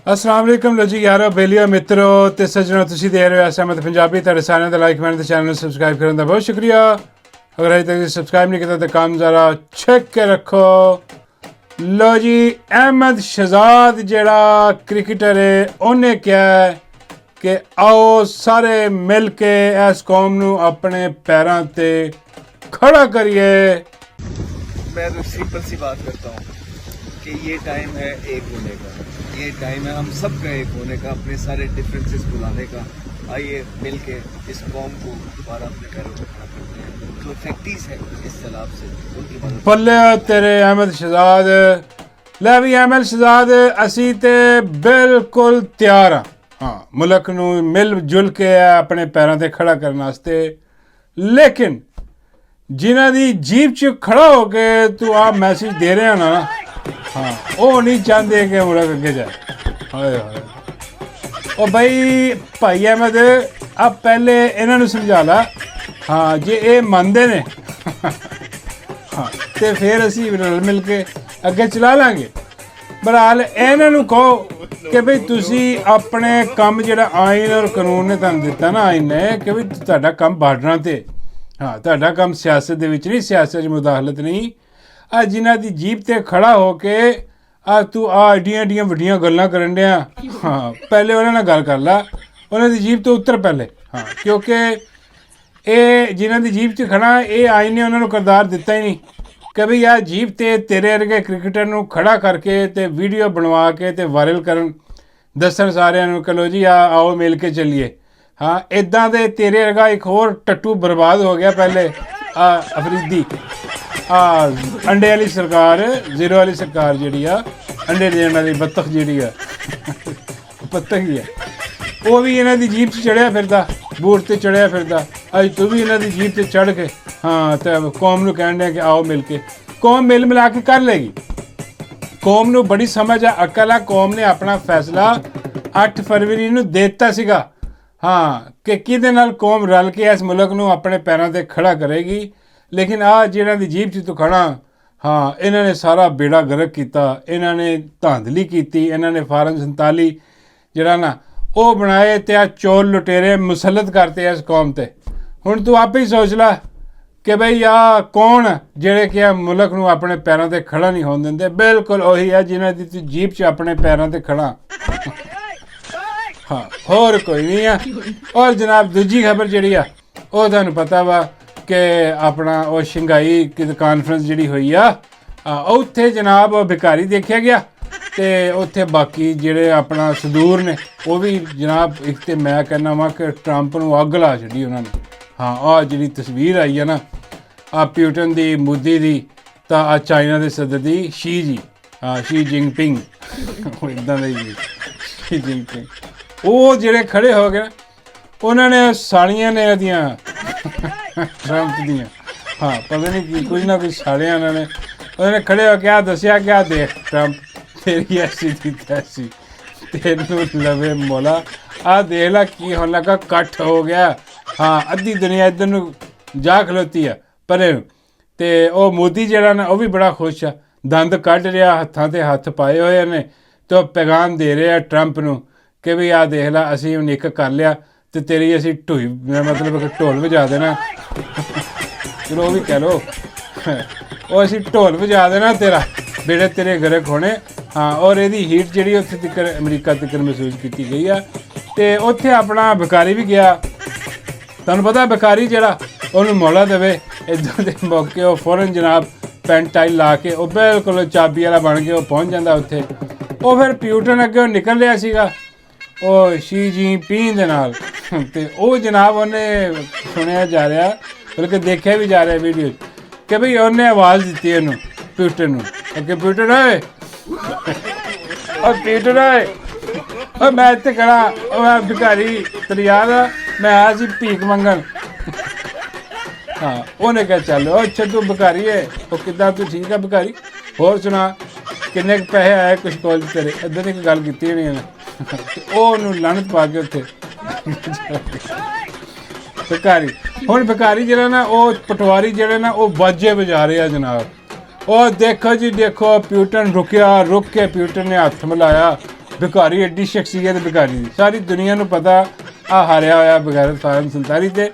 अस्सलाम वालेकुम लो जी यारो बेलियो मित्रों ते सज्जनों तुसीं देख रहे हो अहमद पंजाबी तुहाडे सारिਆਂ ਦਾ ਲਾਈਕ ਕਮੈਂਟ ਤੇ ਚੈਨਲ ਨੂੰ ਸਬਸਕ੍ਰਾਈਬ ਕਰਨ ਦਾ ਬਹੁਤ ਸ਼ੁਕਰੀਆ अगर अजे तक सब्सक्राइब नहीं किया तो काम ज़रा चेक के रखो लो जी अहमद शहजाद जेड़ा क्रिकेटर है उन्हें क्या है कि आओ सारे मिल के इस कौम नू अपने पैरों ते खड़ा करिए। मैं तो सिंपल सी बात करता हूँ कि ये टाइम है एक होने का, ये टाइम है हम सब का एक होने का, अपने सारे डिफरेंसेस भुलाने का। आइए मिल के इस कौम को दोबारा अपने पैरों पर खड़ा करते हैं। जो फैक्ट्रीज है इस सैलाब से उनकी मदद पल्ले तेरे अहमद शहजाद लै भी अहमद शहजाद असी ते बिल्कुल तैयार हाँ मुल्क नू मिल जुल के अपने पैरों ते खड़ा करने वास्ते, लेकिन जिन्हां दी जीप च खड़ा हो के तू आप मैसेज दे रहे हो ना हाँ वो नहीं चाहते कि मुल्क अगे जाए। हाय हाय ओ भाई अहमद अब पहले इन्हां नू समझा ला हाँ जे ये मनते ने हाँ तो फिर असी रल मिल के अगे चला लांगे। बहरहाल इन्हां नू कहो कि भाई तुसी अपने काम जिहड़ा आइन और कानून ने तुहानूं दिता ना आइन ने कि भाई तुहाडा काम बार्डरां ते हाँ तुहाडा काम सियासत दे विच नहीं, सियासत च मुदाखलत नहीं। आ जिन्हां दी जीप ते खड़ा हो के आ तू एडियां एडियां वड्डियां गल्लां करन दिया हाँ पहले उन्हां नाल गल कर ला, उन्हां दी जीप तो उतर पहले हाँ क्योंकि ये जिन्हां दी जीप च खड़ा ये आइन ने उन्हां नूं करदार दिता ही नहीं कि भाई आ जीप ते तेरे वर्गे क्रिकेटर नूं खड़ा करके ते वीडियो बनवा के ते वायरल करन दसन सारिਆਂ ਨੂੰ कि लो जी आओ मिल के चलिए। हाँ इदां दे तेरे वर्गा एक होर टट्टू बर्बाद हो गया पहले अफरीदी अंडे वाली सरकार जीरो वाली सरकार जी अंडे देने वाली बत्तख जी बत्तख ही है वो भी इन्हों की जीप से चढ़िया फिरदा बूट से चढ़िया फिरदा अज तू भी इन्हों की जीप से चढ़ के हाँ तो कौम नूं कहण दिया कि आओ मिल के कौम मिल मिला के कर लेगी। कौम नूं बड़ी समझ है अकल है, कौम ने अपना फैसला 8 फरवरी नूं देता सीगा हाँ कि किहदे नाल कौम रल के इस मुल्क नूं अपने पैरों ते खड़ा करेगी। लेकिन जिन्हां दी जीप च तू खड़ा हाँ इन्हां ने सारा बेड़ा गर्क किया, इन्हां ने धांधली की, इन्हां ने फारम 47 जिहड़ा ना वो बनाए ते चोर लुटेरे मुसलत करते इस कौम ते। हुण तू आपे ही सोच ला कि भाई कौन जिहड़े कि मुल्क नूं अपने पैरों ते खड़ा नहीं होण दिंदे। बिल्कुल उही है जिन्हां दी तू जीप च अपने पैरों ते खड़ा हाँ होर कोई नहीं है। और जनाब दूजी खबर जिहड़ी आ वो तुहानूं पता वा कि अपना वो शंघाई कॉन्फ्रेंस जिहड़ी हुई उत्थे जनाब भिखारी देखा गया तो उत्थे बाकी जिहड़े अपना सदूर ने वो भी जनाब एक तो मैं कहना वा कि ट्रंप नूं अग ला छड्डी उन्होंने। हाँ आ जिहड़ी तस्वीर आई है ना प्यूटन दी मोदी दी तो चाइना के सदर दी शी जिनपिंग इदां दा ही शी जिनपिंग वो जिहड़े खड़े हो गए उन्होंने सालियां ने ओहदियां ट्रंप दियां हाँ पता नहीं कि कुछ ना कुछ साड़ियाँ उन्होंने खड़े हो क्या दसिया क्या देख ट्रंप तेरी ऐसी थी तैसी तेनू लवे मौला आ देख ला की होने लगा कट्ठ हो गया हाँ अद्धी दुनिया इधर नूं जा खलोती है परे ते ओ मोदी जिहड़ा ना वो भी बड़ा खुश है, दंद कढ़ रहा हत्थां ते हत्थ पाए हुए ने तो पैगाम दे रहे ट्रंप नूं कि भी आ देख ला असीं हुण इक कर लिया तो तेरी असी ढोई मतलब कि ढोल वजा देना चलो वो भी कह लो वो असी ढोल वजा देना तेरा बेड़े तेरे गरक होने हाँ। और यदी हीट जी उत्थे तक अमरीका तक महसूस की गई है तो उत्थे अपना भिखारी भी गया। तुहानूं पता भिखारी जिहड़ा उन्होंने मौला देवे इदां दे मौके वो फौरन जनाब पैंट टाई ला के वो बिल्कुल चाबी वाला बन के वो पहुँच जाता उत्थे। वो फिर प्यूटन अगे निकल रहा सीगा ਉਹ ਸ਼ੀ ਜਿਨਪਿੰਗ ਦੇ ਨਾਲ ਤੇ ਉਹ ਜਨਾਬ ਉਹਨੇ ਸੁਣਿਆ ਜਾ ਰਿਹਾ ਬਲਕਿ ਦੇਖਿਆ ਵੀ ਜਾ ਰਿਹਾ ਵੀਡੀਓ ਕਿ ਭਈ ਉਹਨੇ ਆਵਾਜ਼ ਦਿੱਤੀ ਇਹਨੂੰ ਪਿਊਟਨ ਨੂੰ ਕਿ ਪਿਊਟਨ ਓਏ ਉਹ ਪਿਊਟਨ ਓਏ ਉਹ ਮੈਂ ਇੱਥੇ ਖੜਾ ਉਹ ਮੈਂ ਭਿਖਾਰੀ ਤੇਰੀ ਯਾਦ ਆ ਮੈਂ ਆਇਆ ਸੀ ਭੀਖ ਮੰਗਣ ਹਾਂ। ਉਹਨੇ ਕਿਹਾ ਚੱਲ ਉਹ ਅੱਛਾ ਤੂੰ ਭਿਖਾਰੀ ਹੈ ਉਹ ਕਿੱਦਾਂ ਤੂੰ ਠੀਕ ਆ ਭਿਖਾਰੀ ਹੋਰ ਸੁਣਾ ਕਿੰਨੇ ਪੈਸੇ ਆਏ ਕੁਛ ਕੋਲ ਤੇਰੇ ਇੱਦਾਂ ਦੀ ਗੱਲ ਕੀਤੀ ਨਹੀਂ ਉਹਨੇ ਉਹਨੂੰ ਲਾਨਤ ਪਾ ਕੇ ਉੱਥੇ भिखारी हुण भिखारी जिहड़ा ना वो पटवारी जिहड़े ना वो बाजे बजा रहे हैं जनाब। और देखो जी देखो प्यूटन रुक के प्यूटन ने हथ मिलाया भिखारी एड्डी शख्सियत भिखारी दी सारी दुनिया नूं पता आ हारिया होया बगैरत फारम 47 ते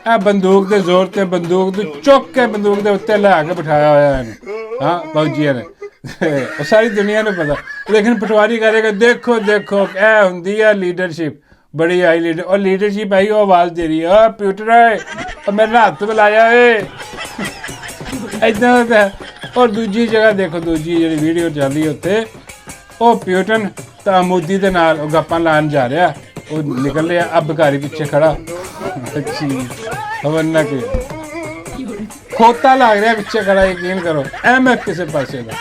आ बंदूक दे जोर ते बंदूक नूं चुक के बंदूक दे उत्ते ला के बिठाया होया इहनूं हाँ फौजियां ने ਉਹ ਸਾਰੀ ਦੁਨੀਆ ਨੂੰ ਪਤਾ ਲੇਕਿਨ ਪਟਵਾਰੀ ਕਰੇਗਾ ਦੇਖੋ ਦੇਖੋ ਇਹ ਹੁੰਦੀ ਆ ਲੀਡਰਸ਼ਿਪ ਬੜੀ ਹਾਈ ਲੀਡਰ ਉਹ ਲੀਡਰਸ਼ਿਪ ਆਈ ਉਹ ਆਵਾਜ਼ ਦੇ ਰਹੀ ਆ ਪਿਊਟਰ ਉਹ ਮੇਰਾ ਹੱਥ ਮਿਲਾਇਆ ਏ ਇੱਦਾਂ ਦਾ ਔਰ ਦੂਜੀ ਜਗ੍ਹਾ ਦੇਖੋ ਦੂਜੀ ਜਿਹੜੀ ਵੀਡੀਓ ਚੱਲਦੀ ਉੱਥੇ ਉਹ ਪਿਊਟਨ ਤਾਂ ਮੋਦੀ ਦੇ ਨਾਲ ਉਹ ਗੱਪਾਂ ਲਾਉਣ ਜਾ ਰਿਹਾ ਉਹ ਨਿਕਲ ਰਿਹਾ ਅਬ ਭਿਖਾਰੀ ਪਿੱਛੇ ਖੜਾ ਅੱਛੀ ਖਬਰ ਨਾ ਕਿ ਖੋਤਾ ਲੱਗ ਰਿਹਾ ਪਿੱਛੇ ਖੜਾ ਯਕੀਨ ਕਰੋ ਐਵੇਂ ਕਿਸੇ ਪਾਸੇ ਦਾ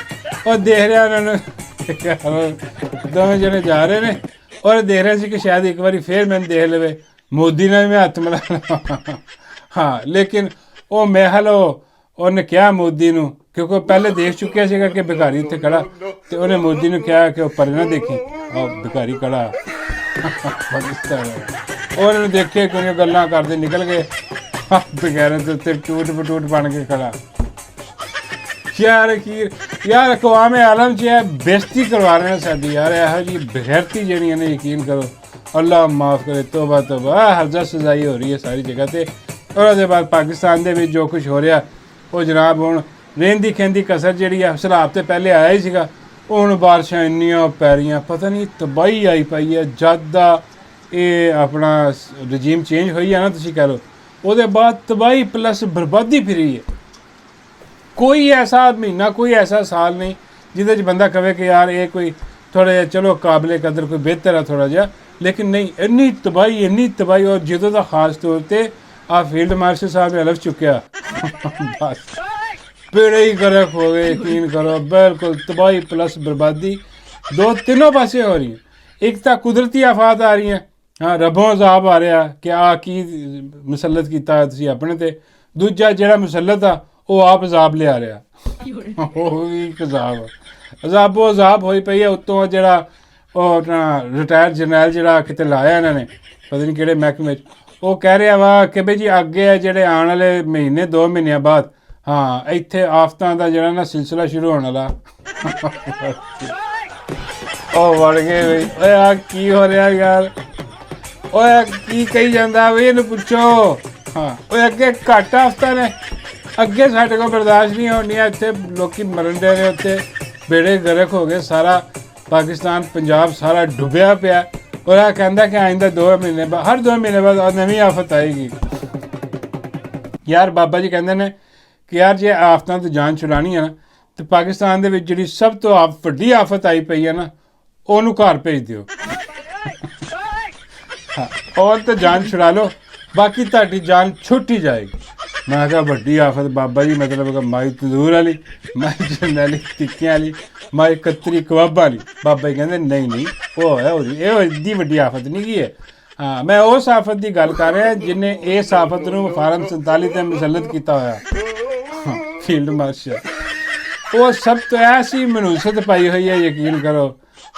ਉਹ ਦੇਖ ਰਿਹਾ ਉਹਨਾਂ ਨੂੰ ਦੋਵੇਂ ਜਣੇ ਜਾ ਰਹੇ ਨੇ ਔਰ ਦੇਖ ਰਿਹਾ ਸੀ ਕਿ ਸ਼ਾਇਦ ਇੱਕ ਵਾਰੀ ਫੇਰ ਮੈਨੂੰ ਦੇਖ ਲਵੇ ਮੋਦੀ ਨਾਲ ਮੈਂ ਹੱਥ ਮਿਲਾ ਲਵਾਂ ਹਾਂ ਲੇਕਿਨ ਉਹ ਮਹਿਲ ਉਹਨੇ ਕਿਹਾ ਮੋਦੀ ਨੂੰ ਕਿਉਂਕਿ ਉਹ ਪਹਿਲੇ ਦੇਖ ਚੁੱਕਿਆ ਸੀਗਾ ਕਿ ਭਿਖਾਰੀ ਉੱਥੇ ਖੜਾ ਤੇ ਉਹਨੇ ਮੋਦੀ ਨੂੰ ਕਿਹਾ ਕਿ ਉੱਪਰ ਨਾ ਦੇਖੀ ਉਹ ਭਿਖਾਰੀ ਖੜਾ ਪਾਕਿਸਤਾਨ ਉਹਨਾਂ ਨੂੰ ਦੇਖੇ ਕੋਈ ਗੱਲਾਂ ਕਰਦੇ ਨਿਕਲ ਗਏ ਬਗੈਰ ਤੇ ਟੂਟ ਬਟੂਟ ਬਣ ਕੇ ਖੜਾ यार अकवाम आलम च बेइज्जती करवा रहे हैं साडी यार यहो जी बेगैरती जिहड़ियां ने यकीन करो अल्लाह माफ़ करे तौबा तौबा हर्जा सजाई हो रही है सारी जगह ते और उसदे बाद पाकिस्तान दे विच जो कुछ हो रहा वो जनाब हुण रहिंदी खहिंदी कसर जिहड़ी है सैलाब ते पहले आया ही सीगा हुण बारिशां इन्नियां पै रहियां पता नहीं तबाही आई पई है जद दा ਇਹ ਆਪਣਾ ਰਜੀਮ ਚੇਂਜ ਹੋਈ ਹੈ ਨਾ ਤੁਸੀਂ ਕਹਿ ਲਓ ਉਹਦੇ ਬਾਅਦ ਤਬਾਹੀ ਪਲੱਸ ਬਰਬਾਦੀ ਫਿਰੀ ਹੈ कोई ऐसा महीना कोई ऐसा साल नहीं जिहदे च बंदा कहे कि यार ये कोई थोड़ा जिहा चलो काबिले कदर कोई बेहतर है थोड़ा जिहा लेकिन नहीं इन्नी तबाही और जदों दा खास तौर पर आ फील्ड मार्शल साहब ने हलफ चुक्या बस बेड़े ही गर्क हो गए यकीन करो बिल्कुल तबाही प्लस बर्बादी दो तीनों पासे हो रही है एक तो कुदरती आफात आ रही हैं हाँ रबों अजाब आ रहा कि आ की मुसलत किया तुसीं अपने ते दूजा जिहड़ा मुसलत आ ਉਹ ਆਪ ਅਜ਼ਾਬ ਲਿਆ ਰਿਹਾ ਉਹ ਵੀ ਇੱਕ ਅਜ਼ਾਬ ਹੋਈ ਪਈ ਹੈ ਉੱਤੋਂ ਜਿਹੜਾ ਉਹ ਆਪਣਾ ਰਿਟਾਇਰਡ ਜਰਨੈਲ ਜਿਹੜਾ ਕਿਤੇ ਲਾਇਆ ਇਹਨਾਂ ਨੇ ਪਤਾ ਨਹੀਂ ਕਿਹੜੇ ਮਹਿਕਮੇ 'ਚ ਉਹ ਕਹਿ ਰਿਹਾ ਵਾ ਕਿ ਬਈ ਜੀ ਅੱਗੇ ਹੈ ਜਿਹੜੇ ਆਉਣ ਵਾਲੇ ਮਹੀਨੇ 2 ਮਹੀਨਿਆਂ ਬਾਅਦ ਹਾਂ ਇੱਥੇ ਆਫਤਾਂ ਦਾ ਜਿਹੜਾ ਨਾ ਸਿਲਸਿਲਾ ਸ਼ੁਰੂ ਹੋਣ ਵਾਲਾ ਉਹ ਵੜ ਗਏ ਬਈ ਓਏ ਆ ਕੀ ਹੋ ਰਿਹਾ ਯਾਰ ਓਏ ਕੀ ਕਹੀ ਜਾਂਦਾ ਬਈ ਇਹਨੂੰ ਪੁੱਛੋ ਹਾਂ ਓਏ ਅੱਗੇ ਘੱਟ ਆਫਤਾਂ ਨੇ ਅੱਗੇ ਸਾਡੇ ਕੋਲ ਬਰਦਾਸ਼ਤ ਨਹੀਂ ਹੋਣੀਆਂ ਇੱਥੇ ਲੋਕੀ ਮਰਨ ਦੇ ਨੇ ਉੱਥੇ ਬੇੜੇ ਗਰਕ ਹੋ ਗਏ ਸਾਰਾ ਪਾਕਿਸਤਾਨ ਪੰਜਾਬ ਸਾਰਾ ਡੁੱਬਿਆ ਪਿਆ ਔਰ ਇਹ ਕਹਿੰਦਾ ਕਿ ਆਇੰਦਾ 2 ਮਹੀਨੇ ਬਾਅਦ ਹਰ 2 ਮਹੀਨੇ ਬਾਅਦ ਨਵੀਂ ਆਫਤ ਆਏਗੀ ਯਾਰ ਬਾਬਾ ਜੀ ਕਹਿੰਦੇ ਨੇ ਕਿ ਯਾਰ ਜੇ ਆਫਤਾਂ ਤੋਂ ਜਾਨ ਛੁਡਾਉਣੀ ਹੈ ਨਾ ਤੇ ਪਾਕਿਸਤਾਨ ਦੇ ਵਿੱਚ ਜਿਹੜੀ ਸਭ ਤੋਂ ਵੱਡੀ ਆਫਤ ਆਈ ਪਈ ਹੈ ਨਾ ਉਹਨੂੰ ਘਰ ਭੇਜ ਦਿਓ ਹਾਂ ਔਰ ਤਾਂ ਜਾਨ ਛੁਡਾ ਲਓ ਬਾਕੀ ਤੁਹਾਡੀ ਜਾਨ ਛੁੱਟ ਹੀ ਜਾਏਗੀ ਮੈਂ ਕਿਹਾ ਵੱਡੀ ਆਫਤ ਬਾਬਾ ਜੀ ਮਤਲਬ ਕਿ ਮਾਈ ਤੰਦੂਰ ਵਾਲੀ ਮਾਈ ਜਰਨੈਲੀ ਟਿੱਕਿਆਂ ਵਾਲੀ ਮਾਈ ਕਤਰੀ ਕਬਾਬਾਂ ਵਾਲੀ ਬਾਬਾ ਜੀ ਕਹਿੰਦੇ ਨਹੀਂ ਉਹ ਹੈ ਉਹਦੀ ਇਹ ਇੱਡੀ ਵੱਡੀ ਆਫਤ ਨਹੀਂ ਕੀ ਹੈ ਹਾਂ ਮੈਂ ਉਸ ਆਫਤ ਦੀ ਗੱਲ ਕਰ ਰਿਹਾ ਜਿਹਨੇ ਇਸ ਆਫਤ ਨੂੰ ਫਾਰਮ 47 ਤੇ ਮੁਸਲਤ ਕੀਤਾ ਹੋਇਆ ਫੀਲਡ ਮਾਰਸ਼ਲ ਉਹ ਸਭ ਤੋਂ ਐਸੀ ਮਨੂਸਤ ਪਾਈ ਹੋਈ ਹੈ ਯਕੀਨ ਕਰੋ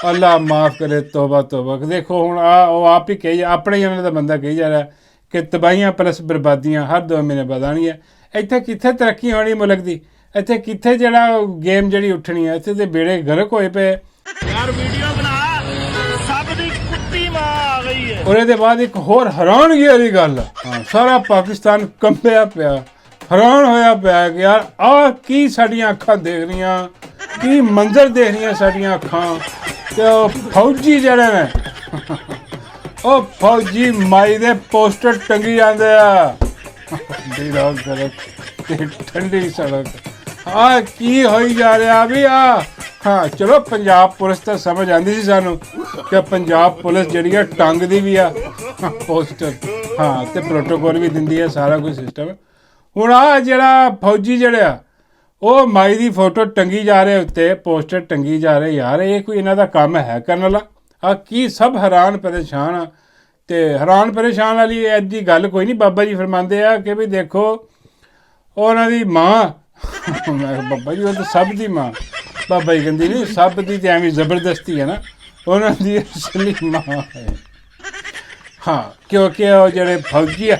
ਅੱਲਾ ਮਾਫ ਕਰੇ ਤੋਬਾ ਦੇਖੋ ਹੁਣ ਉਹ ਆਪ ਹੀ ਕਹੀ ਆਪਣੇ ਹੀ ਉਹਨਾਂ ਦਾ ਬੰਦਾ ਕਹੀ ਜਾ ਰਿਹਾ ਕਿ ਤਬਾਹੀਆਂ ਪਲਸ ਬਰਬਾਦੀਆਂ ਹਰ 2 ਮਹੀਨੇ ਬਾਅਦ ਆਉਣੀਆਂ ਇੱਥੇ ਕਿੱਥੇ ਤਰੱਕੀ ਹੋਣੀ ਮੁਲਕ ਦੀ ਇੱਥੇ ਕਿੱਥੇ ਜਿਹੜਾ ਗੇਮ ਜਿਹੜੀ ਉੱਠਣੀ ਹੈ ਇੱਥੇ ਤੇ ਬੇੜੇ ਗਰਕ ਹੋਏ ਪਏ ਯਾਰ ਵੀਡੀਓ ਬਣਾ ਸਭ ਦੀ ਕੁੱਤੀ ਮਾਂ ਆ ਗਈ ਹੈ ਔਰ ਇਹਦੇ ਬਾਅਦ ਇੱਕ ਹੋਰ ਹੈਰਾਨਗੀ ਵਾਲੀ ਗੱਲ ਹਾਂ ਸਾਰਾ ਪਾਕਿਸਤਾਨ ਕੰਬਿਆ ਪਿਆ ਹੈਰਾਨ ਹੋਇਆ ਪਿਆ ਕਿ ਯਾਰ ਆਹ ਕੀ ਸਾਡੀਆਂ ਅੱਖਾਂ ਦੇਖ ਰਹੀਆਂ ਕੀ ਮੰਜ਼ਰ ਦੇਖ ਰਹੀਆਂ ਸਾਡੀਆਂ ਅੱਖਾਂ ਤੇ ਉਹ ਫੌਜੀ ਜਿਹੜੇ ਨੇ ਉਹ ਫੌਜੀ ਮਾਈ ਦੇ ਪੋਸਟਰ ਟੰਗੀ ਜਾਂਦੇ ਆ ਠੰਡੀ ਸੜਕ ਆ ਕੀ ਹੋਈ ਜਾ ਰਿਹਾ ਵੀ ਆ ਹਾਂ ਚਲੋ ਪੰਜਾਬ ਪੁਲਿਸ ਤਾਂ ਸਮਝ ਆਉਂਦੀ ਸੀ ਸਾਨੂੰ ਕਿ ਪੰਜਾਬ ਪੁਲਿਸ ਜਿਹੜੀ ਆ ਟੰਗਦੀ ਵੀ ਆ ਪੋਸਟਰ ਹਾਂ ਤੇ ਪ੍ਰੋਟੋਕੋਲ ਵੀ ਦਿੰਦੀ ਆ ਸਾਰਾ ਕੁਝ ਸਿਸਟਮ ਹੁਣ ਆ ਜਿਹੜਾ ਫੌਜੀ ਜਿਹੜਾ ਉਹ ਮਾਈ ਦੀ ਫੋਟੋ ਟੰਗੀ ਜਾ ਰਹੇ ਉੱਤੇ ਪੋਸਟਰ ਟੰਗੀ ਜਾ ਰਹੇ ਯਾਰ ਇਹ ਕੋਈ ਇਹਨਾਂ ਦਾ ਕੰਮ ਹੈ ਕਰਨ ਵਾਲਾ ਆ ਕੀ ਸਭ ਹੈਰਾਨ ਪਰੇਸ਼ਾਨ ਆ ਤੇ ਹੈਰਾਨ ਪਰੇਸ਼ਾਨ ਵਾਲੀ ਐਡੀ ਗੱਲ ਕੋਈ ਨਹੀਂ ਬਾਬਾ ਜੀ ਫਰਮਾਉਂਦੇ ਆ ਕਿ ਵੀ ਦੇਖੋ ਉਹਨਾਂ ਦੀ ਮਾਂ ਮੈਂ ਬਾਬਾ ਜੀ ਉਹ ਤਾਂ ਸਭ ਦੀ ਮਾਂ ਬਾਬਾ ਜੀ ਕਹਿੰਦੀ ਨਹੀਂ ਸਭ ਦੀ ਤੇ ਐਵੇਂ ਜ਼ਬਰਦਸਤੀ ਹੈ ਨਾ ਉਹਨਾਂ ਦੀ ਅਸਲੀ ਮਾਂ ਹੈ ਹਾਂ ਕਿਉਂਕਿ ਉਹ ਜਿਹੜੇ ਫੌਜੀ ਆ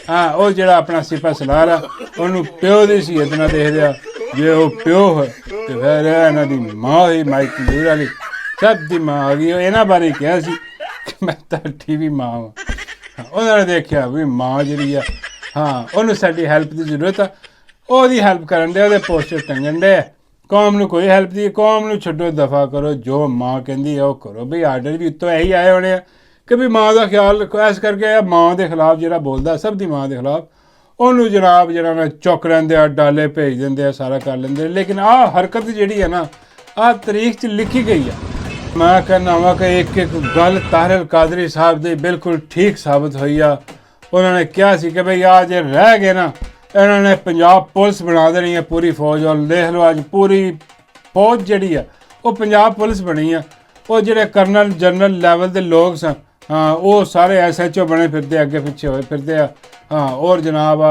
ਹਾਂ ਉਹ ਜਿਹੜਾ ਆਪਣਾ ਸਿਪਾ ਸਲਾਰ ਆ ਉਹਨੂੰ ਪਿਓ ਦੀ ਸੀ ਇਤਨਾ ਦੇਖਦੇ ਆ ਜੇ ਉਹ ਪਿਓ ਹੈ ਤੇ ਫਿਰ ਇਹਨਾਂ ਦੀ ਮਾਂ ਹੋਈ ਮਾਈ ਤੰਦੂਰ ਵਾਲੀ ਸਭ ਦੀ ਮਾਂ ਆ ਗਈ। ਉਹ ਇਹਨਾਂ ਬਾਰੇ ਕਿਹਾ ਸੀ ਕਿ ਮੈਂ ਤੁਹਾਡੀ ਵੀ ਮਾਂ ਵਾਂ। ਉਹਨਾਂ ਨੇ ਦੇਖਿਆ ਵੀ ਮਾਂ ਜਿਹੜੀ ਆ ਹਾਂ ਉਹਨੂੰ ਸਾਡੀ ਹੈਲਪ ਦੀ ਜ਼ਰੂਰਤ ਆ, ਉਹਦੀ ਹੈਲਪ ਕਰਨ ਦੇ, ਉਹਦੇ ਪੋਸਟਰ ਟੰਗਣ ਦੇ। ਕੌਮ ਨੂੰ ਕੋਈ ਹੈਲਪ ਦੀ, ਕੌਮ ਨੂੰ ਛੱਡੋ, ਦਫਾ ਕਰੋ, ਜੋ ਮਾਂ ਕਹਿੰਦੀ ਆ ਉਹ ਕਰੋ। ਬਈ ਆਰਡਰ ਵੀ ਉੱਤੋਂ ਇਹੀ ਆਏ ਹੋਣੇ ਆ ਕਿ ਵੀ ਮਾਂ ਦਾ ਖਿਆਲ ਰੱਖੋ। ਇਸ ਕਰਕੇ ਮਾਂ ਦੇ ਖਿਲਾਫ ਜਿਹੜਾ ਬੋਲਦਾ, ਸਭ ਦੀ ਮਾਂ ਦੇ ਖਿਲਾਫ, ਉਹਨੂੰ ਜਨਾਬ ਜਿਹੜਾ ਨਾ ਚੁੱਕ ਲੈਂਦੇ ਆ, ਡਾਲੇ ਭੇਜ ਦਿੰਦੇ ਆ, ਸਾਰਾ ਕਰ ਲੈਂਦੇ। ਲੇਕਿਨ ਆਹ ਹਰਕਤ ਜਿਹੜੀ ਹੈ ਨਾ, ਆਹ ਤਾਰੀਖ 'ਚ ਲਿਖੀ ਗਈ ਆ। ਮੈਂ ਕਹਿੰਦਾ ਵਾਂ ਕਿ ਇੱਕ ਗੱਲ ਤਾਹਿਰ ਕਾਦਰੀ ਸਾਹਿਬ ਦੀ ਬਿਲਕੁਲ ਠੀਕ ਸਾਬਤ ਹੋਈ ਆ। ਉਹਨਾਂ ਨੇ ਕਿਹਾ ਸੀ ਕਿ ਬਈ ਆ ਜੇ ਰਹਿ ਗਏ ਨਾ, ਇਹਨਾਂ ਨੇ ਪੰਜਾਬ ਪੁਲਿਸ ਬਣਾ ਦੇਣੀ ਹੈ ਪੂਰੀ ਫੌਜ। ਔਰ ਦੇਖ ਲਓ ਅੱਜ ਪੂਰੀ ਫੌਜ ਜਿਹੜੀ ਆ ਉਹ ਪੰਜਾਬ ਪੁਲਿਸ ਬਣੀ ਆ। ਉਹ ਜਿਹੜੇ ਕਰਨਲ ਜਨਰਲ ਲੈਵਲ ਦੇ ਲੋਕ ਸਨ, ਹਾਂ, ਉਹ ਸਾਰੇ SHO ਬਣੇ ਫਿਰਦੇ, ਅੱਗੇ ਪਿੱਛੇ ਹੋਏ ਫਿਰਦੇ ਆ। ਹਾਂ, ਔਰ ਜਨਾਬ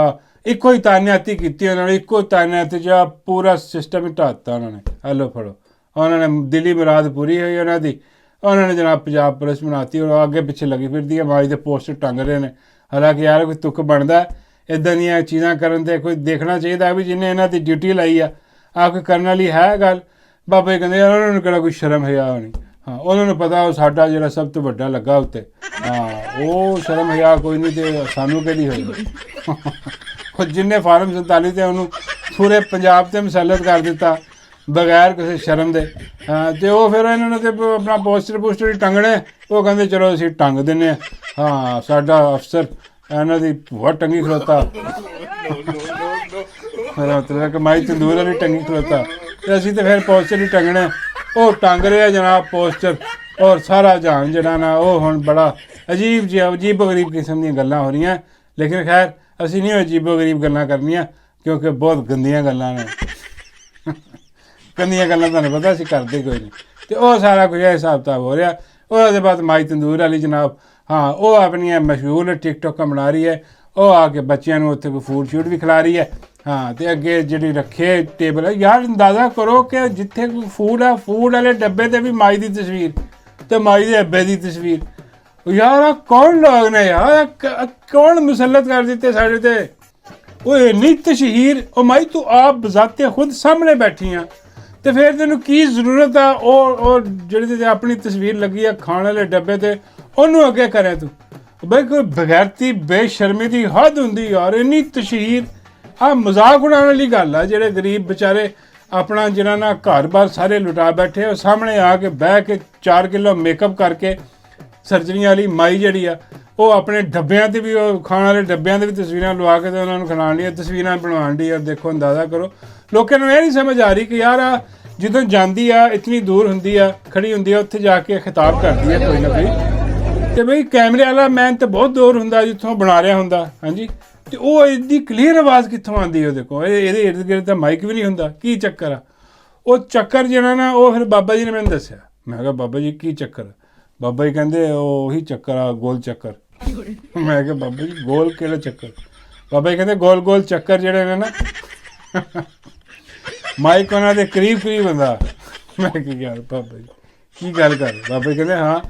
ਇੱਕੋ ਹੀ ਤਾਇਨਾਤੀ ਕੀਤੀ ਉਹਨਾਂ ਨੇ, ਇੱਕੋ ਤਾਇਨਾਤੀ 'ਚ ਪੂਰਾ ਸਿਸਟਮ ਹੀ ਢਾਤਾ ਉਹਨਾਂ ਨੇ। ਹੈਲੋ ਫੜੋ, ਉਹਨਾਂ ਨੇ ਦਿਲੀ ਮੁਰਾਦ ਪੂਰੀ ਹੋਈ ਉਹਨਾਂ ਦੀ। ਉਹਨਾਂ ਨੇ ਜਨਾਬ ਪੰਜਾਬ ਪੁਲਿਸ ਬਣਾਤੀ ਔਰ ਅੱਗੇ ਪਿੱਛੇ ਲੱਗੀ ਫਿਰਦੀ ਹੈ। ਮਾਈ ਦੇ ਪੋਸਟਰ ਟੰਗ ਰਹੇ ਨੇ। ਹਾਲਾਂਕਿ ਯਾਰ ਕੋਈ ਤੁੱਕ ਬਣਦਾ ਇੱਦਾਂ ਦੀਆਂ ਚੀਜ਼ਾਂ ਕਰਨ 'ਤੇ, ਕੋਈ ਦੇਖਣਾ ਚਾਹੀਦਾ ਵੀ ਜਿਹਨੇ ਇਹਨਾਂ ਦੀ ਡਿਊਟੀ ਲਾਈ ਆ ਕੋਈ ਕਰਨ ਵਾਲੀ ਹੈ ਗੱਲ। ਬਾਬਾ ਜੀ ਕਹਿੰਦੇ ਉਹਨਾਂ ਨੂੰ ਕਿਹੜਾ ਕੋਈ ਸ਼ਰਮ ਹਿਆ ਹੋਣੀ। ਹਾਂ, ਉਹਨਾਂ ਨੂੰ ਪਤਾ ਉਹ ਸਾਡਾ ਜਿਹੜਾ ਸਭ ਤੋਂ ਵੱਡਾ ਲੱਗਾ ਉੱਤੇ। ਹਾਂ, ਉਹ ਸ਼ਰਮ ਹਿਆ ਕੋਈ ਨਹੀਂ ਤੇ ਸਾਨੂੰ ਕਿਹੜੀ ਹੋਈ। ਉਹ ਜਿੰਨੇ ਫਾਰਮ 47 ਤੇ ਉਹਨੂੰ ਪੂਰੇ ਪੰਜਾਬ 'ਤੇ ਮੁਸੱਲਤ ਕਰ ਦਿੱਤਾ ਬਗੈਰ ਕਿਸੇ ਸ਼ਰਮ ਦੇ। ਤੇ ਉਹ ਫਿਰ ਇਹਨਾਂ ਨੇ ਤੇ ਆਪਣਾ ਪੋਸਟਰ ਹੀ ਟੰਗਣੇ। ਉਹ ਕਹਿੰਦੇ ਚਲੋ ਅਸੀਂ ਟੰਗ ਦਿੰਦੇ ਹਾਂ। ਹਾਂ, ਸਾਡਾ ਅਫਸਰ ਇਹਨਾਂ ਦੀ ਭੂਆ ਟੰਗੀ ਖਲੋਤਾ, ਮੇਰਾ ਮਤਲਬ ਕਿ ਮਾਈ ਤੰਦੂਰ ਵਾਲੀ ਟੰਗੀ ਖਲੋਤਾ, ਤੇ ਅਸੀਂ ਤੇ ਫਿਰ ਪੋਸਟਰ ਹੀ ਟੰਗਣੇ। ਉਹ ਟੰਗ ਰਿਹਾ ਜਨਾਬ ਪੋਸਟਰ, ਔਰ ਸਾਰਾ ਜਹਾਨ ਜਿਹੜਾ ਨਾ ਉਹ ਹੁਣ ਬੜਾ ਅਜੀਬੋ ਗਰੀਬ ਕਿਸਮ ਦੀਆਂ ਗੱਲਾਂ ਹੋ ਰਹੀਆਂ। ਲੇਕਿਨ ਖੈਰ ਅਸੀਂ ਨਹੀਂ ਅਜੀਬੋ ਗਰੀਬ ਗੱਲਾਂ ਕਰਨੀਆਂ, ਕਿਉਂਕਿ ਬਹੁਤ ਗੰਦੀਆਂ ਗੱਲਾਂ ਨੇ। ਗੰਦੀਆਂ ਗੱਲਾਂ ਤੁਹਾਨੂੰ ਪਤਾ ਅਸੀਂ ਕਰਦੇ ਕੋਈ ਨਹੀਂ। ਤੇ ਉਹ ਸਾਰਾ ਕੁਝ ਹਿਸਾਬ ਕਿਤਾਬ ਹੋ ਰਿਹਾ। ਉਹਦੇ ਬਾਅਦ ਮਾਈ ਤੰਦੂਰ ਵਾਲੀ ਜਨਾਬ, ਹਾਂ, ਉਹ ਆਪਣੀਆਂ ਮਸ਼ਹੂਰ ਟਿਕਟੋਕਾਂ ਬਣਾ ਰਹੀ ਹੈ। ਉਹ ਆ ਕੇ ਬੱਚਿਆਂ ਨੂੰ ਉੱਥੇ ਕੋਈ ਫੂਡ ਸ਼ੂਟ ਵੀ ਖਿਲਾ ਰਹੀ ਹੈ। ਹਾਂ, ਤੇ ਅੱਗੇ ਜਿਹੜੀ ਰੱਖੇ ਟੇਬਲ ਹੈ, ਯਾਰ ਅੰਦਾਜ਼ਾ ਕਰੋ ਕਿ ਜਿੱਥੇ ਕੋਈ ਫੂਡ ਆ, ਫੂਡ ਵਾਲੇ ਡੱਬੇ 'ਤੇ ਵੀ ਮਾਈ ਦੀ ਤਸਵੀਰ ਤੇ ਮਾਈ ਦੇ ਅੱਬੇ ਦੀ ਤਸਵੀਰ। ਯਾਰ ਆਹ ਕੌਣ ਲੋਕ ਨੇ ਯਾਰ, ਕੌਣ ਮੁਸੱਲਤ ਕਰ ਦਿੱਤੇ ਸਾਡੇ 'ਤੇ। ਉਹ ਇੰਨੀ ਤਸ਼ਹੀਰ, ਉਹ ਮਾਈ ਤੂੰ ਆਪ ਬਜ਼ਾਤੇ ਖੁਦ ਸਾਹਮਣੇ ਬੈਠੀ ਆ, ਤੇ ਫਿਰ ਤੈਨੂੰ ਕੀ ਜ਼ਰੂਰਤ ਆ ਉਹ ਜਿਹੜੀ ਤੇ ਆਪਣੀ ਤਸਵੀਰ ਲੱਗੀ ਆ ਖਾਣ ਵਾਲੇ ਡੱਬੇ 'ਤੇ, ਉਹਨੂੰ ਅੱਗੇ ਕਰੇ ਤੂੰ। ਬਈ ਕੋਈ ਬਗੈਰਤੀ ਬੇਸ਼ਰਮੀ ਦੀ ਹੱਦ ਹੁੰਦੀ ਯਾਰ, ਇੰਨੀ ਤਸ਼ਹੀਰ। ਆਹ ਮਜ਼ਾਕ ਉਡਾਉਣ ਵਾਲੀ ਗੱਲ ਆ। ਜਿਹੜੇ ਗਰੀਬ ਵਿਚਾਰੇ ਆਪਣਾ ਜਿਹੜਾ ਨਾ ਘਰ-ਬਾਰ ਸਾਰੇ ਲੁਟਾ ਬੈਠੇ, ਉਹ ਸਾਹਮਣੇ ਆ ਕੇ ਬਹਿ ਕੇ 4 ਕਿਲੋ ਮੇਕਅਪ ਕਰਕੇ ਸਰਜਰੀਆਂ ਵਾਲੀ ਮਾਈ ਜਿਹੜੀ ਆ, ਉਹ ਆਪਣੇ ਡੱਬਿਆਂ 'ਤੇ ਵੀ, ਉਹ ਖਾਣ ਵਾਲੇ ਡੱਬਿਆਂ 'ਤੇ ਵੀ ਤਸਵੀਰਾਂ ਲਵਾ ਕੇ ਤੇ ਉਹਨਾਂ ਨੂੰ ਖਿਲਾਉਣ ਦੀਆਂ ਤਸਵੀਰਾਂ ਬਣਵਾਉਣ ਦੀ। ਔਰ ਦੇਖੋ ਅੰਦਾਜ਼ਾ ਕਰੋ, ਲੋਕਾਂ ਨੂੰ ਇਹ ਨਹੀਂ ਸਮਝ ਆ ਰਹੀ ਕਿ ਯਾਰ ਆ ਜਦੋਂ ਜਾਂਦੀ ਆ ਇਤਨੀ ਦੂਰ ਹੁੰਦੀ ਆ, ਖੜੀ ਹੁੰਦੀ ਆ, ਉੱਥੇ ਜਾ ਕੇ ਖਿਤਾਬ ਕਰਦੀ ਆ ਕੋਈ ਨਾ ਕੋਈ। ਤੇ ਬਈ ਕੈਮਰੇ ਵਾਲਾ ਮੈਨ ਤਾਂ ਬਹੁਤ ਦੂਰ ਹੁੰਦਾ ਜਿੱਥੋਂ ਬਣਾ ਰਿਹਾ ਹੁੰਦਾ। ਹਾਂਜੀ, ਤੇ ਉਹ ਇਹਦੀ ਕਲੀਅਰ ਆਵਾਜ਼ ਕਿੱਥੋਂ ਆਉਂਦੀ ਉਹਦੇ ਕੋਲ? ਇਹਦੇ ਇਰਦ ਗਿਰਦ ਤਾਂ ਮਾਈਕ ਵੀ ਨਹੀਂ ਹੁੰਦਾ। ਕੀ ਚੱਕਰ ਆ? ਉਹ ਚੱਕਰ ਜਿਹੜਾ ਨਾ, ਉਹ ਫਿਰ ਬਾਬਾ ਜੀ ਨੇ ਮੈਨੂੰ ਦੱਸਿਆ। ਮੈਂ ਕਿਹਾ ਬਾਬਾ ਜੀ ਕੀ ਚੱਕਰ? ਬਾਬਾ ਜੀ ਕਹਿੰਦੇ ਉਹੀ ਚੱਕਰ ਆ, ਗੋਲ ਚੱਕਰ। ਮੈਂ ਕਿਹਾ ਬਾਬਾ ਜੀ ਗੋਲ ਕਿਹੜਾ ਚੱਕਰ? ਬਾਬਾ ਜੀ ਕਹਿੰਦੇ ਗੋਲ ਚੱਕਰ ਜਿਹੜੇ ਨੇ ਨਾ ਮਾਈਕ ਉਹਨਾਂ ਦੇ ਕਰੀਬ ਹੁੰਦਾ। ਮੈਂ ਕਿਹਾ ਯਾਰ ਬਾਬਾ ਜੀ ਕੀ ਗੱਲ ਕਰ? ਬਾਬਾ ਜੀ ਕਹਿੰਦੇ ਹਾਂ,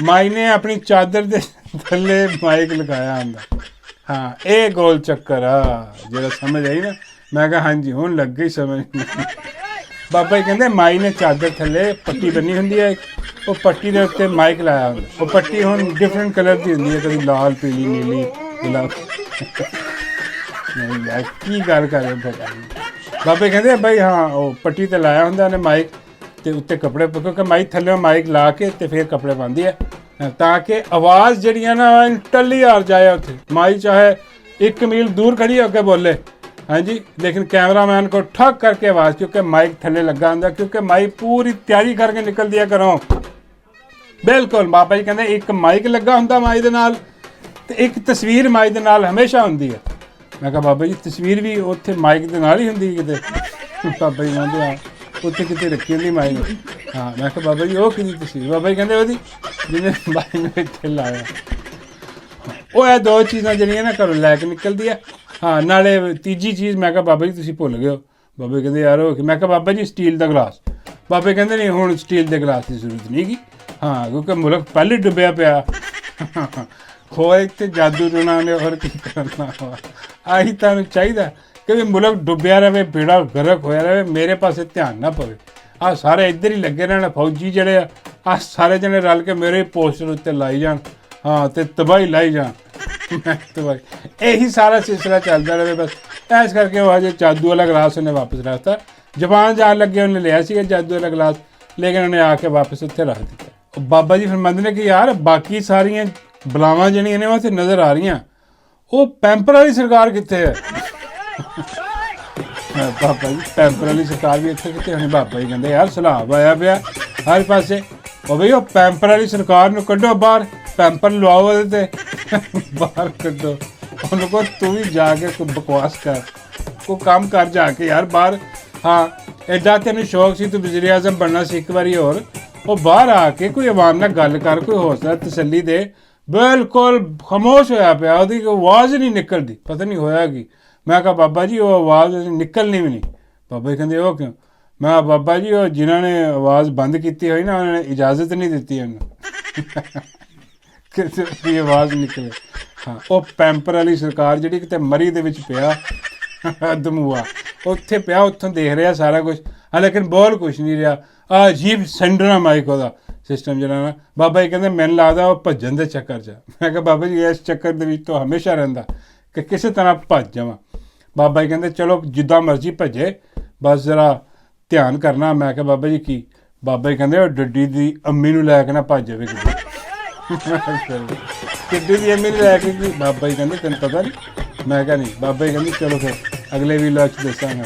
ਮਾਈ ਨੇ ਆਪਣੀ ਚਾਦਰ ਦੇ ਥੱਲੇ ਮਾਈਕ ਲਗਾਇਆ ਹੁੰਦਾ। ਹਾਂ, ਇਹ ਗੋਲ ਚੱਕਰ ਆ ਜਿਹੜਾ, ਸਮਝ ਆਈ ਨਾ? ਮੈਂ ਕਿਹਾ ਹਾਂਜੀ, ਹੁਣ ਲੱਗ ਗਈ ਸਮਝ। ਬਾਬਾ ਜੀ ਕਹਿੰਦੇ ਮਾਈ ਨੇ ਚਾਦਰ ਥੱਲੇ ਪੱਟੀ ਬੰਨੀ ਹੁੰਦੀ ਹੈ, ਉਹ ਪੱਟੀ ਦੇ ਉੱਤੇ ਮਾਈਕ ਲਾਇਆ ਹੁੰਦਾ। ਉਹ ਪੱਟੀ ਹੁਣ ਡਿਫਰੈਂਟ ਕਲਰ ਦੀ ਹੁੰਦੀ ਹੈ, ਕਦੀ ਲਾਲ, ਪੀਲੀ, ਨੀਲੀ, ਗੁਲਾਬੀ। ਨਹੀਂ ਯਾਰ ਕੀ ਗੱਲ ਕਰ ਰਹੇ ਪਤਾ ਨਹੀਂ। ਬਾਬੇ ਕਹਿੰਦੇ ਬਾਈ ਹਾਂ, ਉਹ ਪੱਟੀ 'ਤੇ ਲਾਇਆ ਹੁੰਦਾ ਉਹਨੇ ਮਾਈਕ, ਅਤੇ ਉੱਤੇ ਕੱਪੜੇ, ਕਿਉਂਕਿ ਮਾਈਕ ਥੱਲੇ ਮਾਈਕ ਲਾ ਕੇ ਅਤੇ ਫਿਰ ਕੱਪੜੇ ਪਾਉਂਦੀ ਹੈ, ਤਾਂ ਕਿ ਆਵਾਜ਼ ਜਿਹੜੀਆਂ ਨਾ ਟੱਲੀ ਹਾਰ ਜਾਏ ਉੱਥੇ। ਮਾਈ ਚਾਹੇ 1 ਮੀਲ ਦੂਰ ਖੜੀ ਹੋ ਕੇ ਬੋਲੇ, ਹਾਂਜੀ, ਲੇਕਿਨ ਕੈਮਰਾਮੈਨ को ठक करके आवाज़, क्योंकि माइक थले लगा होंगे, क्योंकि माइक पूरी तैयारी करके निकलती है घरों। बिल्कुल बाबा जी कहते एक माइक लगा होंगे माई दे नाल, ते एक तस्वीर माई दे नाल हमेशा होंदी है। मैं कहा बाबा जी तस्वीर भी उत्थे माइक दे नाल ही होंदी किते? बाबा जी कहते हाँ उत्थे किते रखी होंदी माई ने। हाँ मैं कहा बाबा जी वो किहदी तस्वीर? बाबा जी कहते ओहदी जिन्हें माई ने इत्थे लाया। वो ये 2 चीज़ां जिहड़ियां ना घरों लैके निकलदी है। हाँ नाले तीजी चीज़ मैं कहा बाबा जी तुसीं भुल गए हो। बाबे कहते यार हो, मैं कहा बाबा जी स्टील का गिलास। बाबे कहते नहीं हुण स्टील के गिलास की जरूरत नहीं गी। हाँ क्योंकि मुल्क पहले डुबया पिया होए ते जादू टूना ने और की करना वा। आही तुहानूं चाहीदा कि मुल्क डुबया रहे, बेड़ा गर्क होया रहे, मेरे पासे ध्यान ना पवे। आ सारे इधर ही लगे रहना फौजी जिहड़े ਆ ਸਾਰੇ ਜਣੇ ਰਲ ਕੇ ਮੇਰੇ ਪੋਸਟਰ ਉੱਤੇ ਲਾਈ ਜਾਣ, ਹਾਂ, ਤੇ ਤਬਾਹੀ ਲਾਈ ਜਾਣ। ਮੈਂ ਤਬਾਹੀ, ਇਹੀ ਸਾਰਾ ਸਿਲਸਿਲਾ ਚੱਲਦਾ ਰਹੇ ਬਸ। ਇਸ ਕਰਕੇ ਉਹ ਹਜੇ ਜਾਦੂ ਵਾਲਾ ਗਲਾਸ ਉਹਨੇ ਵਾਪਸ ਰੱਖਤਾ। ਜਾਪਾਨ ਜਾਣ ਲੱਗੇ ਉਹਨੇ ਲਿਆ ਸੀਗਾ ਜਾਦੂ ਵਾਲਾ ਗਲਾਸ, ਲੇਕਿਨ ਉਹਨੇ ਆ ਕੇ ਵਾਪਸ ਉੱਥੇ ਰੱਖ ਦਿੱਤਾ। ਉਹ ਬਾਬਾ ਜੀ ਫਰਮਾਉਂਦੇ ਨੇ ਕਿ ਯਾਰ ਬਾਕੀ ਸਾਰੀਆਂ ਬਲਾਵਾਂ ਜਿਹੜੀਆਂ ਨੇ ਉਹ ਇੱਥੇ ਨਜ਼ਰ ਆ ਰਹੀਆਂ, ਉਹ ਪੈਂਪਰ ਵਾਲੀ ਸਰਕਾਰ ਕਿੱਥੇ ਹੈ? ਬਾਬਾ ਜੀ ਪੈਂਪਰ ਵਾਲੀ ਸਰਕਾਰ ਵੀ ਇੱਥੇ ਕਿੱਥੇ ਹੋਣੀ? ਬਾਬਾ ਜੀ ਕਹਿੰਦੇ ਯਾਰ ਸਲਾਬ ਆਇਆ ਪਿਆ ਹਰ ਪਾਸੇ। ਉਹ ਬਈ ਉਹ ਪੈਂਪਰ ਵਾਲੀ ਸਰਕਾਰ ਨੂੰ ਕੱਢੋ ਬਾਹਰ, ਪੈਂਪਰ ਲਵਾਓ ਉਹਦੇ ਤੇ, ਬਾਹਰ ਕੱਢੋ ਉਹਨੂੰ। ਕੋ ਤੂੰ ਵੀ ਜਾ ਕੇ ਕੋਈ ਬਕਵਾਸ ਕਰ, ਕੋਈ ਕੰਮ ਕਰ ਜਾ ਕੇ ਯਾਰ ਬਾਹਰ। ਹਾਂ, ਐਡਾ ਤੈਨੂੰ ਸ਼ੌਕ ਸੀ ਤੂੰ ਵਜ਼ੀਰ ਆਜ਼ਮ ਬਣਨਾ ਸੀ ਇੱਕ ਵਾਰੀ ਹੋਰ, ਉਹ ਬਾਹਰ ਆ ਕੇ ਕੋਈ ਆਵਾਮ ਨਾਲ ਗੱਲ ਕਰ, ਕੋਈ ਹੌਸਲਾ ਤਸੱਲੀ ਦੇ। ਬਿਲਕੁਲ ਖਾਮੋਸ਼ ਹੋਇਆ ਪਿਆ, ਉਹਦੀ ਕੋਈ ਆਵਾਜ਼ ਨਹੀਂ ਨਿਕਲਦੀ, ਪਤਾ ਨਹੀਂ ਹੋਇਆ ਕੀ। ਮੈਂ ਕਿਹਾ ਬਾਬਾ ਜੀ ਉਹ ਆਵਾਜ਼ ਨਿਕਲਣੀ ਵੀ ਨਹੀਂ। ਬਾਬਾ ਜੀ ਕਹਿੰਦੇ ਉਹ ਕਿਉਂ? ਮੈਂ ਕਿਹਾ ਬਾਬਾ ਜੀ ਉਹ ਜਿਨ੍ਹਾਂ ਨੇ ਆਵਾਜ਼ ਬੰਦ ਕੀਤੀ ਹੋਈ ਨਾ ਉਹਨਾਂ ਨੇ ਇਜਾਜ਼ਤ ਨਹੀਂ ਦਿੱਤੀ ਉਹਨੂੰ ਕਿ ਦੀ ਆਵਾਜ਼ ਨਿਕਲੇ। ਹਾਂ, ਉਹ ਪੈਂਪਰ ਵਾਲੀ ਸਰਕਾਰ ਜਿਹੜੀ ਕਿਤੇ ਮਰੀ ਦੇ ਵਿੱਚ ਪਿਆ ਦਮੂਆ, ਉੱਥੇ ਪਿਆ, ਉੱਥੋਂ ਦੇਖ ਰਿਹਾ ਸਾਰਾ ਕੁਛ, ਹਾਂ, ਲੇਕਿਨ ਬੋਲ ਕੁਛ ਨਹੀਂ ਰਿਹਾ। ਆ ਅਜੀਬ ਸੈਂਡਰਾ ਮਾਈਕ ਉਹਦਾ ਸਿਸਟਮ ਜਿਹੜਾ ਨਾ। ਬਾਬਾ ਜੀ ਕਹਿੰਦੇ ਮੈਨੂੰ ਲੱਗਦਾ ਉਹ ਭੱਜਣ ਦੇ ਚੱਕਰ 'ਚ। ਮੈਂ ਕਿਹਾ ਬਾਬਾ ਜੀ ਇਸ ਚੱਕਰ ਦੇ ਵਿੱਚ ਤਾਂ ਹਮੇਸ਼ਾ ਰਹਿੰਦਾ ਕਿ ਕਿਸੇ ਤਰ੍ਹਾਂ ਭੱਜ ਜਾਵਾਂ। ਬਾਬਾ ਜੀ ਕਹਿੰਦੇ ਚਲੋ ਜਿੱਦਾਂ ਮਰਜ਼ੀ ਭੱਜੇ, ਬਸ ਜ਼ਰਾ ਧਿਆਨ ਕਰਨਾ। ਮੈਂ ਕਿਹਾ ਬਾਬਾ ਜੀ ਕੀ? ਬਾਬਾ ਜੀ ਕਹਿੰਦੇ ਉਹ ਡੱਡੀ ਦੀ ਅੰਮੀ ਨੂੰ ਲੈ ਕੇ ਨਾ ਭੱਜ ਜਾਵੇ ਕਿਤੇ। ਕਿੱਡੀ ਦੀ ਅੰਮੀ ਨੂੰ ਲੈ ਕੇ ਕੀ? ਬਾਬਾ ਜੀ ਕਹਿੰਦੇ ਤੈਨੂੰ ਪਤਾ ਨਹੀਂ? ਮੈਂ ਕਿਹਾ ਨਹੀਂ। ਬਾਬਾ ਜੀ ਕਹਿੰਦੇ ਚਲੋ ਫਿਰ ਅਗਲੇ ਵੀਡੀਓ 'ਚ ਦੱਸਾਂਗਾ।